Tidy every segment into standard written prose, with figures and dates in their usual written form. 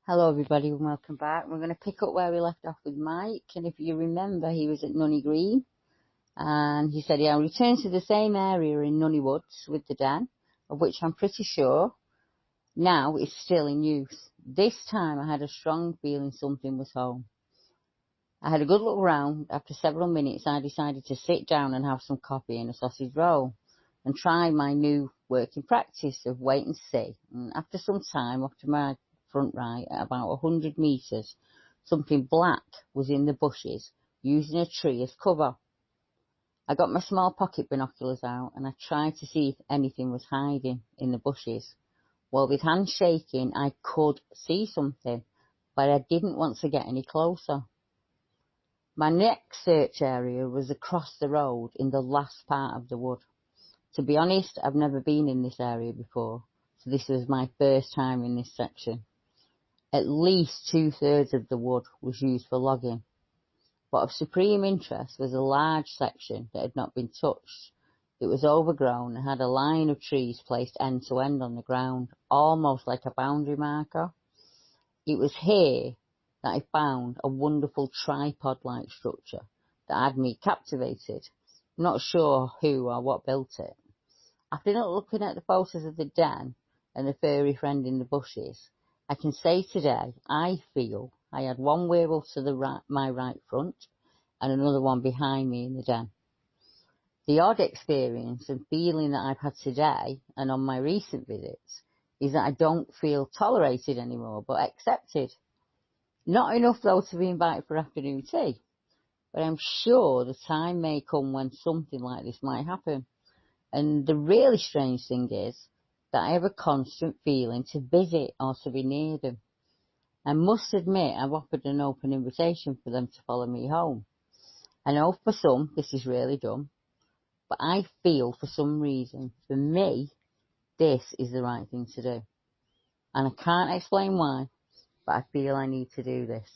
Hello everybody and welcome back. We're going to pick up where we left off with Mike, and if you remember he was at Nunny Green and he said he'll return to the same area in Nunny Woods with the den, of which I'm pretty sure now is still in use. This time I had a strong feeling something was home. I had a good look round. After several minutes I decided to sit down and have some coffee and a sausage roll and try my new working practice of wait and see. And after some time, off to my front right at about 100 metres, something black was in the bushes using a tree as cover. I got my small pocket binoculars out and I tried to see if anything was hiding in the bushes. Well, with hands shaking I could see something, but I didn't want to get any closer. My next search area was across the road in the last part of the wood. To be honest, I've never been in this area before, so this was my first time in this section. At least 2/3 of the wood was used for logging, but of supreme interest was a large section that had not been touched. It was overgrown and had a line of trees placed end to end on the ground, almost like a boundary marker. It was here that I found a wonderful tripod-like structure that had me captivated. I'm not sure who or what built it. After not looking at the photos of the den and the furry friend in the bushes, I can say today I feel I had one werewolf to my right front and another one behind me in the den. The odd experience and feeling that I've had today and on my recent visits is that I don't feel tolerated anymore, but accepted. Not enough though to be invited for afternoon tea, but I'm sure the time may come when something like this might happen. And the really strange thing is that I have a constant feeling to visit or to be near them. I must admit I've offered an open invitation for them to follow me home. I know for some this is really dumb, but I feel for some reason, for me, this is the right thing to do. And I can't explain why, but I feel I need to do this.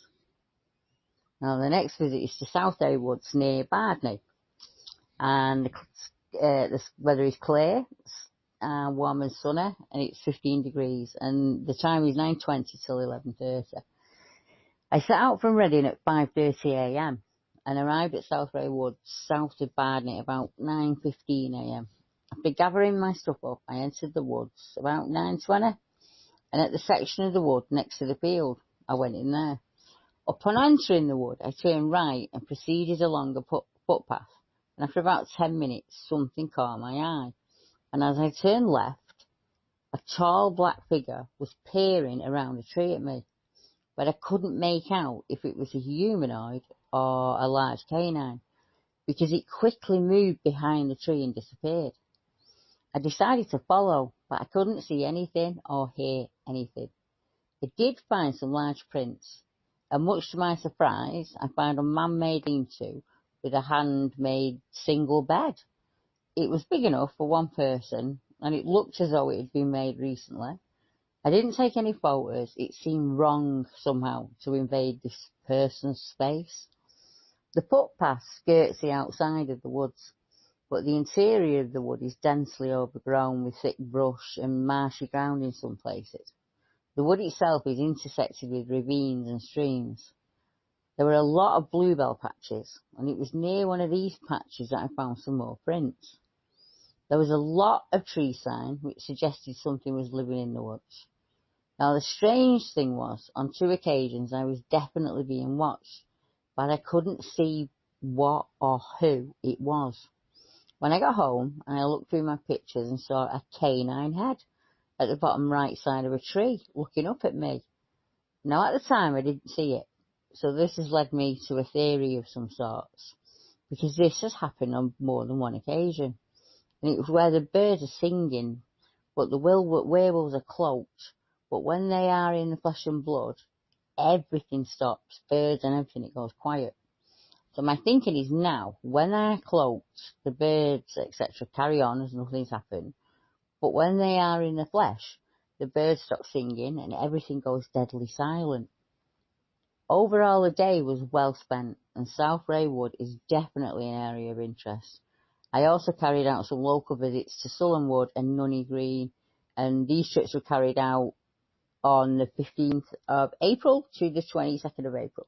Now the next visit is to Southday Woods near Bardney, and the weather is clear, warm and sunny, and it's 15 degrees, and the time is 9:20 till 11:30. I set out from Reading at 5:30 a.m. and arrived at Southday Woods, south of Bardney, at about 9:15 a.m. After gathering my stuff up, I entered the woods about 9:20, and at the section of the wood next to the field, I went in there. Upon entering the wood, I turned right and proceeded along a footpath, and after about 10 minutes, something caught my eye, and as I turned left, a tall black figure was peering around a tree at me, but I couldn't make out if it was a humanoid or a large canine, because it quickly moved behind the tree and disappeared. I decided to follow, but I couldn't see anything or hear anything. I did find some large prints, and much to my surprise, I found a man-made lean-to with a handmade single bed. It was big enough for one person, and it looked as though it had been made recently. I didn't take any photos. It seemed wrong somehow to invade this person's space. The footpath skirts the outside of the woods, but the interior of the wood is densely overgrown with thick brush and marshy ground in some places. The wood itself is intersected with ravines and streams. There were a lot of bluebell patches, and it was near one of these patches that I found some more prints. There was a lot of tree sign, which suggested something was living in the woods. Now, the strange thing was, on 2 occasions I was definitely being watched, but I couldn't see what or who it was. When I got home, I looked through my pictures and saw a canine head at the bottom right side of a tree, looking up at me. Now, at the time, I didn't see it, so this has led me to a theory of some sorts, because this has happened on more than one occasion, and it was where the birds are singing, but the werewolves are cloaked, but when they are in the flesh and blood, everything stops, birds and everything, it goes quiet. So my thinking is now, when they are cloaked, the birds, etc., carry on as nothing's happened, but when they are in the flesh, the birds stop singing and everything goes deadly silent. Overall, the day was well spent, and Southday Wood is definitely an area of interest. I also carried out some local visits to Sullen Wood and Nunny Green, and these trips were carried out on the 15th of April to the 22nd of April.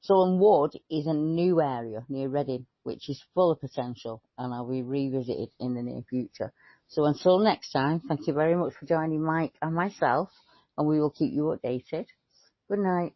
Sullen Wood is a new area near Reading, which is full of potential, and I'll be revisited in the near future. So until next time, thank you very much for joining Mike and myself, and we will keep you updated. Good night.